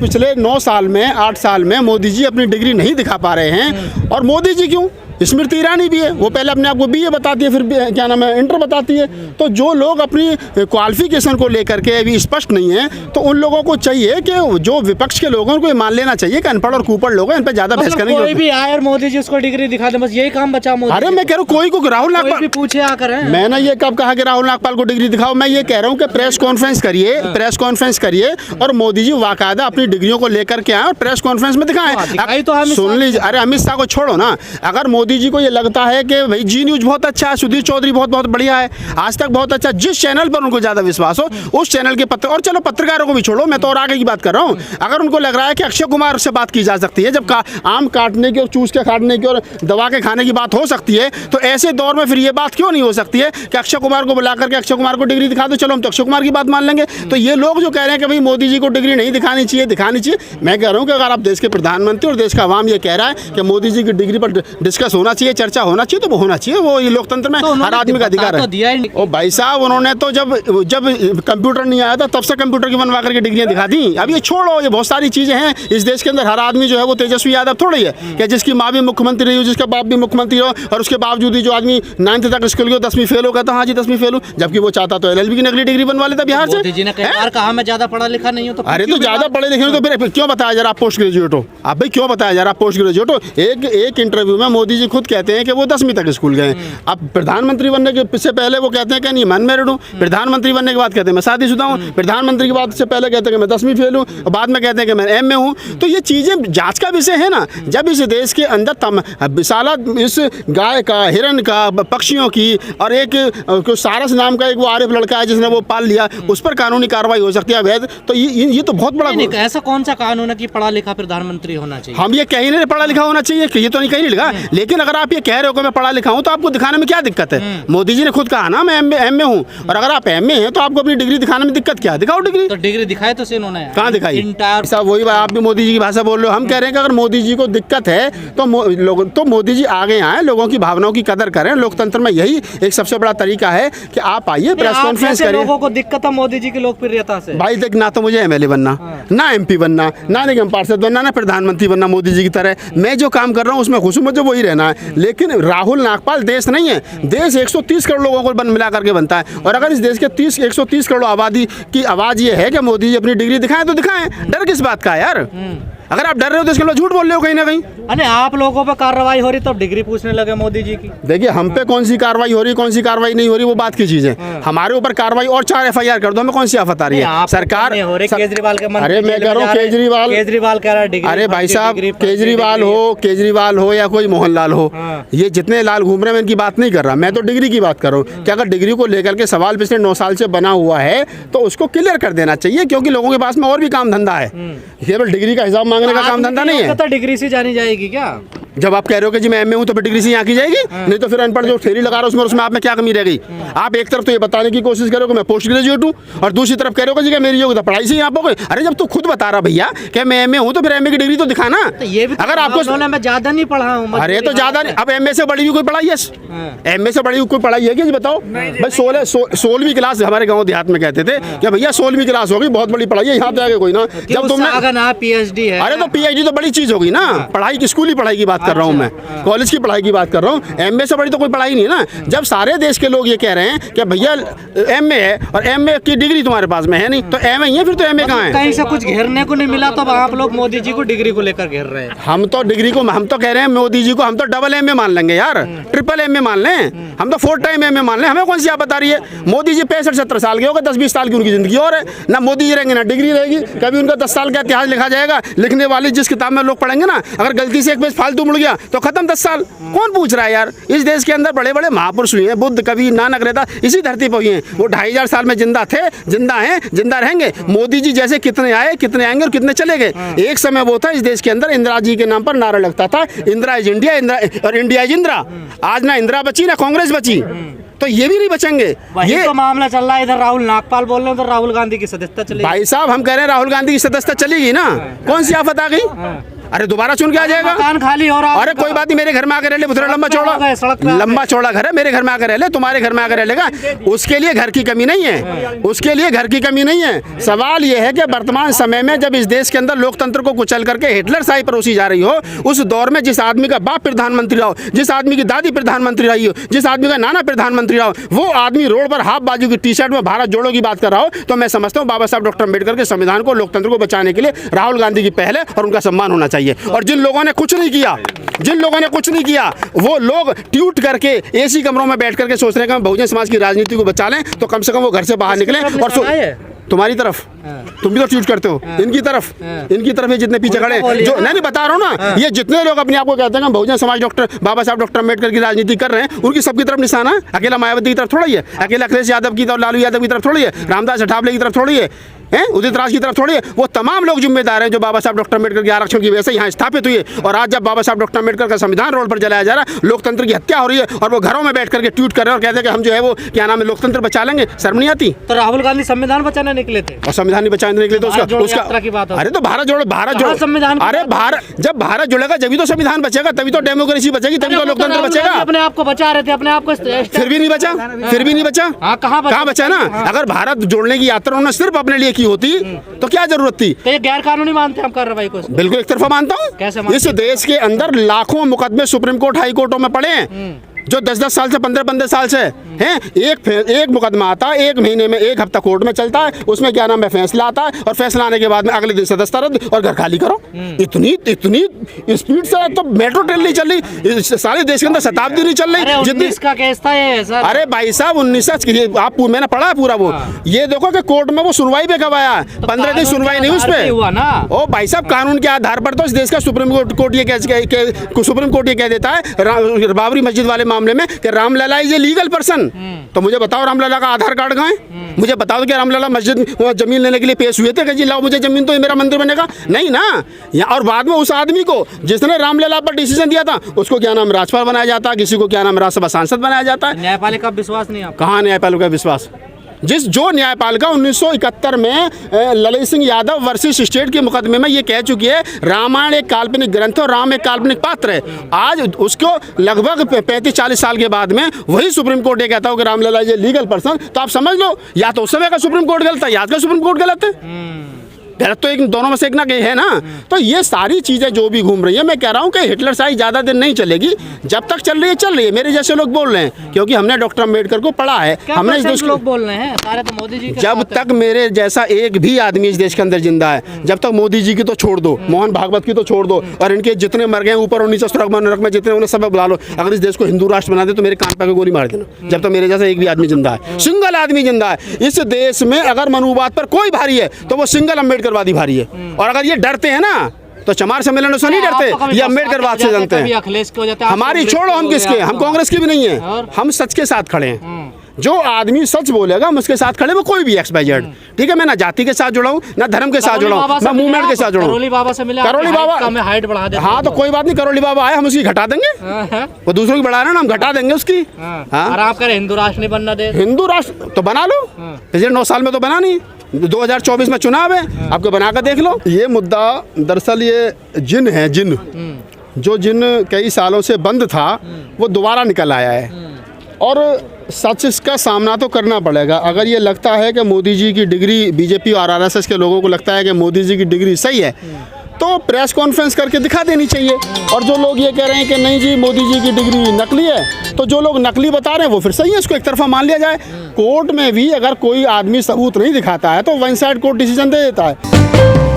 पिछले 9 साल में 8 साल में मोदी जी अपनी डिग्री नहीं दिखा पा रहे हैं। और मोदी जी क्यों, स्मृति ईरानी भी है, वो पहले अपने आप को बीए बताती है, फिर क्या नाम है इंटर बताती है। तो जो लोग अपनी क्वालिफिकेशन को लेकर के अभी स्पष्ट नहीं है, तो उन लोगों को चाहिए कि जो विपक्ष के लोगों को मान लेना चाहिए कि अनपढ़ और कुपढ़ लोग हैं, इन पर ज्यादा बहस करने की कोई भी आए और मोदी जी उसको डिग्री दिखा दे, बस यही काम बचा मोदी। अरे मैं कह रहा हूँ कोई को राहुल नागपाल भी पूछे आकर, मैंने ये कब कहा कि राहुल नागपाल को डिग्री दिखाओ? मैं ये कह रहा हूँ कि प्रेस कॉन्फ्रेंस करिए, प्रेस कॉन्फ्रेंस करिए और मोदी जी वाकायदा अपनी डिग्रियों को लेकर के आए और प्रेस कॉन्फ्रेंस में दिखाएं। सुन लीजिए, अरे अमित शाह को छोड़ो ना, अगर मोदी जी को ये लगता है कि भाई जी न्यूज बहुत अच्छा है, सुधीर चौधरी बहुत बढ़िया है, आज तक बहुत अच्छा, जिस चैनल पर उनको ज्यादा विश्वास हो उस चैनल के और चलो पत्रकारों को भी छोड़ो, मैं तो और आगे की बात कर रहा हूँ। अगर उनको लग रहा है कि अक्षय कुमार से बात की जा सकती है, जब आम काटने की और चूस के काटने की और दबा के खाने की बात हो सकती है, तो ऐसे दौर में फिर ये बात क्यों नहीं हो सकती है कि अक्षय कुमार को बुला करके अक्षय कुमार को डिग्री दिखा दो, चलो हम तो अक्षय कुमार की बात मान लेंगे। तो ये लोग जो कह रहे हैं कि भाई मोदी जी को डिग्री नहीं दिखानी चाहिए, मैं कह रहा हूँ कि अगर आप देश के प्रधानमंत्री और देश का आवाम ये कह रहा है कि मोदी जी की डिग्री पर डिस्कस होना चाहिए, चर्चा होना चाहिए, तो वो होना चाहिए। वो ये लोकतंत्र में हर आदमी का अधिकार है। ओ भाई साहब, उन्होंने तो जब कंप्यूटर नहीं आया था तब से कंप्यूटर की बनवा करके डिग्रियां दिखा दी। अब ये छोड़ो, ये बहुत सारी चीजें हैं इस देश के अंदर। हर आदमी जो है वो तेजस्वी यादव थोड़ी है कि जिसकी माँ भी मुख्यमंत्री रही हो, जिसका बाप भी मुख्यमंत्री हो, और उसके बावजूद ही जो आदमी 9th तक स्कूल गया 10वीं फेल हो गया था, हाँ जी 10वीं फेल हो, जबकि वो चाहता तो LLB की नकली डिग्री बनवा लेता बिहार से। मोदी जी ने कई बार कहा मैं ज्यादा पढ़ा लिखा नहीं हूं, तो अरे तो ज्यादा पढ़े लिखे हो तो फिर क्यों बताया जरा आप पोस्ट ग्रेजुएट हो? आप भाई क्यों बताया जरा आप पोस्ट ग्रेजुएट हो? एक इंटरव्यू में मोदी जी खुद कहते हैं कि वो 10वीं तक स्कूल गए। अब प्रधानमंत्री बनने के से पहले वो कहते हैं कि नहीं मैं अनमैरिड हूँ, प्रधानमंत्री बनने के बाद कहते हैं मैं शादीशुदा हूँ, प्रधानमंत्री की बात से पहले कहते हैं कि मैं 10वीं फेल हूँ, और बाद में कहते हैं कि मैं MA हूँ। तो ये चीज़ें जांच का विषय है ना। जब इस देश के अंदर विशाला इस गाय का, हिरन का, पक्षियों की, और एक सारस नाम का एक वो आरिफ लड़का है जिसने वो पाल लिया, उस पर कानूनी कार्रवाई हो सकती है अवैध। तो ये तो बहुत बड़ा ऐसा कौन सा कानून है कि पढ़ा लिखा प्रधानमंत्री होना चाहिए? हम ये कहीं नहीं पढ़ा लिखा होना चाहिए, ये तो नहीं कहीं नहीं लिखा। लेकिन अगर आप ये कह रहे हो कि मैं पढ़ा लिखा हूँ, तो आपको दिखाने में क्या दिक्कत है? मोदी जी ने खुद कहा ना मैं MA हूँ, और अगर आप MA हैं तो आपको अपनी डिग्री दिखाने में दिक्कत क्या है? दिखाओ डिग्री। तो डिग्री दिखाए तो उन्होंने कहाँ दिखाई? साहब वही बात, आप भी मोदी जी की भाषा बोल रहे हो। हम कह रहे हैं कि अगर मोदी जी को दिक्कत है तो मोदी जी आगे आए, लोगों की भावनाओं की कदर करें। लोकतंत्र में यही एक सबसे बड़ा तरीका है कि आप आइए, प्रेस कॉन्फ्रेंस करिए। लोगों को दिक्कत है मोदी जी की लोकप्रियता से। भाई देख, ना तो मुझे MLA बनना, ना MP बनना, ना निगम पार्षद बनना, ना प्रधानमंत्री बनना मोदी जी की तरह। मैं जो काम कर रहा हूँ उसमें खुश हूँ, मुझे वही रहना है। लेकिन राहुल नागपाल देश नहीं है। देश 130 करोड़ लोगों को मिला करके बनता है, और अगर इस देश के 130 करोड़ आबादी की आवाज ये है कि मोदी जी अपनी डिग्री दिखाएं तो दिखाएं। डर किस बात का है यार? अगर आप डर रहे हो तो इसके लिए झूठ बोल रहे हो कहीं ना कहीं। अरे आप लोगों पर कार्रवाई हो रही तो डिग्री पूछने लगे मोदी जी की। देखिए, हम पे कौन सी कार्रवाई हो रही, कौन सी कार्रवाई नहीं हो रही, वो बात की चीज है। हमारे ऊपर कार्रवाई और 4 FIR कर दो, हमें कौन सी आफत आ रही है? सरकार केजरीवाल के, अरे मैं कह रहा हूँ केजरीवाल कह रहा है डिग्री। अरे भाई साहब, केजरीवाल हो या कोई मोहनलाल हो, ये जितने लाल घूम रहे हैं मैं इनकी बात नहीं कर रहा। मैं तो डिग्री की बात कर रहा हूँ कि अगर डिग्री को लेकर के सवाल पिछले 9 साल से बना हुआ है तो उसको क्लियर कर देना चाहिए, क्योंकि लोगों के पास में और भी काम धंधा है। केवल डिग्री का हिसाब मांगने का काम धंधा नहीं है। तो डिग्री से जानी जाएगी क्या? जब आप कह रहे हो कि जी मैं MA हूं तो फिर डिग्री से यहाँ की जाएगी? नहीं तो फिर अनपढ़ जो थ्योरी लगा रहा हूँ उसमें आप में क्या कमी रह गई? आप एक तरफ तो ये बताने की कोशिश करो कि मैं पोस्ट ग्रेजुएट हूँ, और दूसरी तरफ कह रहे हो कि मेरी योग्यता पढ़ाई से यहाँ पर गई। अरे जब तू खुद बता रहा भैया कि मैं MA हूँ तो फिर MA की डिग्री तो दिखाना। ये भी अगर आपको मैं ज्यादा नहीं पढ़ा हूँ। अरे तो ज्यादा नहीं, अब MA से बड़ी भी कोई पढ़ाई है? MA से बड़ी कोई पढ़ाई है कि बताओ भाई? 16वीं क्लास हमारे गाँव देहात में कहते थे कि भैया 16वीं क्लास होगी, बहुत बड़ी पढ़ाई है, यहाँ पे आगे कोई ना। जब तुमने PhD है, अरे तो PhD तो बड़ी चीज होगी ना। पढ़ाई की, स्कूली पढ़ाई की बात कर रहा हूँ मैं, कॉलेज की पढ़ाई की बात कर रहा हूँ। MA से बड़ी तो कोई पढ़ाई नहीं है ना। जब सारे देश के लोग ये कह रहे हैं कि भैया MA है और MA की डिग्री तुम्हारे पास में है नहीं, तो MA ही है, फिर तो MA कहाँ है? कहीं से कुछ घेरने को नहीं मिला तो आप लोग मोदी जी को डिग्री को लेकर घेर रहे हैं। हम तो डिग्री को, हम तो कह रहे हैं मोदी जी को हम तो डबल MA मान लेंगे यार, ट्रिपल MA मान लें, हम तो 4 टाइम MA मान लें। हमें कौन सी आप बता रही है? मोदी जी 65-70 साल के हो गए, 10-20 साल की उनकी जिंदगी और है ना। मोदी जी रहेंगे ना डिग्री रहेगी। कभी उनका 10 साल का इतिहास लिखा जाएगा, लिखने वाली जिस किताब में लोग पढ़ेंगे ना, अगर गलती से एक पेज फालतू मुड़ गया तो खत्म 10 साल। कौन पूछ रहा है यार? इस देश के अंदर बड़े बड़े महापुरुष हुए हैं, बुद्ध, कबीर, नानक, रहता इसी धरती पर हुए हैं। वो 2500 साल में जिंदा थे, जिंदा हैं, जिंदा रहेंगे। मोदी जी जैसे कितने आए, कितने आएंगे और कितने चले गए। एक समय वो था इस देश के अंदर इंदिरा जी के नाम पर नारा लगता था, इंदिरा इज इंडिया, इंदिरा और इंडिया इज इंदिरा। आज ना इंदिरा बची ना कांग्रेस बची, तो ये भी नहीं बचेंगे। ये तो मामला चल रहा है। इधर राहुल नागपाल बोल रहे हैं, तो राहुल गांधी की सदस्यता चलेगी। भाई साहब हम कह रहे हैं राहुल गांधी की सदस्यता चलेगी ना। कौन सी आफत आ गई? अरे दोबारा चुन के आ जाएगा। मकान खाली हो रहा। अरे कोई बात नहीं, मेरे घर में आकर रह ले, सड़क लंबा पे चौड़ा, आ गए, सड़क पे आ गए। लंबा चौड़ा घर है, मेरे घर में आकर रह ले, तुम्हारे घर में आकर रह लेगा, उसके लिए घर की कमी नहीं है, उसके लिए घर की कमी नहीं है। सवाल यह है कि वर्तमान समय में जब इस देश के अंदर लोकतंत्र को कुचल करके हिटलर शाही परोसी जा रही हो, उस दौर में जिस आदमी का बाप प्रधानमंत्री रहा हो, जिस आदमी की दादी प्रधानमंत्री रही हो, जिस आदमी का नाना प्रधानमंत्री रहा हो, वो आदमी रोड पर हाफ बाजू की टी शर्ट में भारत जोड़ो की बात कर रहा हो, तो मैं समझता हूँ बाबा साहब डॉक्टर अम्बेडकर के संविधान को, लोकतंत्र को बचाने के लिए राहुल गांधी की पहल है और उनका सम्मान होना चाहिए। और जिन लोगों ने कुछ नहीं किया, जिन लोगों ने कुछ नहीं किया, वो लोग ट्वीट करके एसी कमरों में बैठ करके सोच रहे हैं कि हम बहुजन समाज की राजनीति को बचा लें, तो कम से कम वो घर से बाहर निकले। और तुम्हारी तरफ तुम भी तो ट्वीट करते हो, इनकी तरफ ये जितने पीछे खड़े हैं, जो नहीं बता रहा हूँ ना, ये जितने लोग अपने आप को कहते हैं हम बहुजन समाज डॉक्टर बाबा साहब डॉक्टर अम्बेडकर की राजनीति कर रहे हैं, उनकी सबकी तरफ निशाना है। अकेला मायावती की तरफ थोड़ा ही है, अकेला अखिलेश यादव की तरफ, लालू यादव की तरफ थोड़ी है, रामदास अठावले की तरफ थोड़ी है, उदित राज की तरफ थोड़ी है। वो तमाम लोग जिम्मेदार हैं जो बाबा साहब डॉक्टर अम्बेडकर के आरक्षण की वजह से यहाँ स्थापित हुए। और आज जब बाबा साहब डॉक्टर अम्बेडकर का संविधान रोड पर जलाया जा रहा है, लोकतंत्र की हत्या हो रही है, और वो घरों में बैठ करके ट्वीट कर रहे हैं और कहते हैं कि हम जो है वो क्या नाम है लोकतंत्र बचा लेंगे। शर्म नहीं आती? तो राहुल गांधी संविधान बचाने निकले थे और संविधान नहीं बचाने निकले तो उसका की बात। अरे तो भारत जोड़ो संविधान। अरे भारत, जब भारत जुड़ेगा जब तो संविधान बचेगा, तभी तो डेमोक्रेसी बचेगी, तभी तो लोकतंत्र बचेगा। अपने आप को बचा रहे थे, अपने आप को, फिर भी नहीं बचा, फिर भी नहीं बचा। कहाँ बचा ना? अगर भारत जोड़ने की यात्रा उन्होंने सिर्फ अपने लिए की होती तो क्या जरूरत थी? तो ये गैर कानूनी मानते हैं हम कार्रवाई को? बिल्कुल एक तरफा मानता हूँ। इस देश के अंदर लाखों मुकदमे सुप्रीम कोर्ट हाई कोर्टों में पड़े हैं, जो 10-10 साल से 15-15 साल से हैं। एक मुकदमा आता है, एक महीने में, एक हफ्ता कोर्ट में चलता है, उसमें क्या नाम है फैसला आता है, और फैसला आने के बाद में अगले दिन से दस्तरद और घर खाली करो। इतनी स्पीड से तो मेट्रो ट्रेन नहीं चल रही, सारे देश के अंदर शताब्दी नहीं चल रही जितनी। इसका केस था ये सर। अरे भाई साहब 19 आप मैंने पढ़ा है पूरा वो। ये देखो कि कोर्ट में वो सुनवाई पे कब आया, 15 दिन सुनवाई नहीं उस पे हुआ ना। ओ भाई साहब, कानून के आधार पर तो इस देश का सुप्रीम कोर्ट ये कह देता है बाबरी मस्जिद वाले मामले में कि Ramlalla is a legal person. तो मुझे बताओ रामलला का आधार कार्ड कहाँ है? मुझे बताओ कि रामलला मस्जिद जमीन लेने के लिए पेश हुए थे कि जी लाओ मुझे जमीन, तो ये मेरा मंदिर बनेगा? नहीं ना। और बाद में उस आदमी को जिसने रामलला पर डिसीजन दिया था उसको क्या नाम राज्यपाल बनाया जाता है, किसी को क्या नाम राज्यसभा सांसद बनाया जाता है। न्यायपालिका विश्वास नहीं आपका? कहाँ न्यायपालिका विश्वास? जो न्यायपालिका 1971 में ललित सिंह यादव वर्सेस स्टेट के मुकदमे में ये कह चुकी है रामायण एक काल्पनिक ग्रंथ है और राम एक काल्पनिक पात्र है, आज उसको लगभग 35-40 साल के बाद में वही सुप्रीम कोर्ट ये कहता हो कि रामलला ये लीगल पर्सन, तो आप समझ लो या तो उस समय का सुप्रीम कोर्ट गलत है या आज का सुप्रीम कोर्ट गलत है। गलत तो एक दोनों में से एक ना कहीं है ना। तो ये सारी चीज़ें जो भी घूम रही है, मैं कह रहा हूँ कि हिटलर शाही ज़्यादा दिन नहीं चलेगी, जब तक चल रही है। मेरे जैसे लोग बोल रहे हैं क्योंकि हमने डॉक्टर अम्बेडकर को पढ़ा है, हमने इस देश लोग बोल रहे हैं सारे तो मोदी जी के जब तक मेरे जैसा एक भी आदमी इस देश के अंदर जिंदा है, जब तक मोदी जी की तो छोड़ दो, मोहन भागवत की तो छोड़ दो, और इनके जितने मर गए ऊपर और नीचे सुरग में नरक में जितने उन्हें सब बुला लो, अगर इस देश को हिंदू राष्ट्र बना दे तो मेरे कान पे गोली मार देना। जब तक मेरे जैसा एक भी आदमी जिंदा है, सिंगल आदमी जिंदा है इस देश में, अगर मनुवाद पर कोई भारी है तो वो सिंगल अम्बेडकरवादी भारी है। और अगर ये डरते हैं ना तो चमार सम्मेलन से नहीं डरते, ये अम्बेडकरवाद से जानते हैं। अखिलेश की वजह से हमारी छोड़ो, हम किसके, हम कांग्रेस की भी नहीं है, हम सच के साथ खड़े हैं। जो आदमी सच बोलेगा हम उसके साथ खड़े, वो कोई भी XYZ, ठीक है। मैं ना जाति के साथ जुड़ा हूँ ना धर्म के साथ जुड़ा हूँ, मैं मूवमेंट के साथ जुड़ा हूँ। करोली बाबा से मिला, करोली बाबा में हाइट बढ़ा दे। हाँ तो कोई बात नहीं, करोली बाबा आए, हम उसकी घटा देंगे। वो दूसरों की बढ़ा रहे हैं ना, हम घटा देंगे उसकी। और आप कह रहे हिंदू राष्ट्र नहीं बनना दे, हिंदू राष्ट्र तो बना लो, पिछले 9 साल में तो बना नहीं, 2024 में चुनाव है, आपको बना कर देख लो। ये मुद्दा दरअसल ये जिन है, जिन जो जिन कई सालों से बंद था वो दोबारा निकल आया है, और सच इसका सामना तो करना पड़ेगा। अगर ये लगता है कि मोदी जी की डिग्री, बीजेपी और RSS के लोगों को लगता है कि मोदी जी की डिग्री सही है, तो प्रेस कॉन्फ्रेंस करके दिखा देनी चाहिए। और जो लोग ये कह रहे हैं कि नहीं जी मोदी जी की डिग्री नकली है, तो जो लोग नकली बता रहे हैं वो फिर सही है, इसको एक तरफा मान लिया जाए। कोर्ट में भी अगर कोई आदमी सबूत नहीं दिखाता है तो वन साइड कोर्ट डिसीजन दे देता है।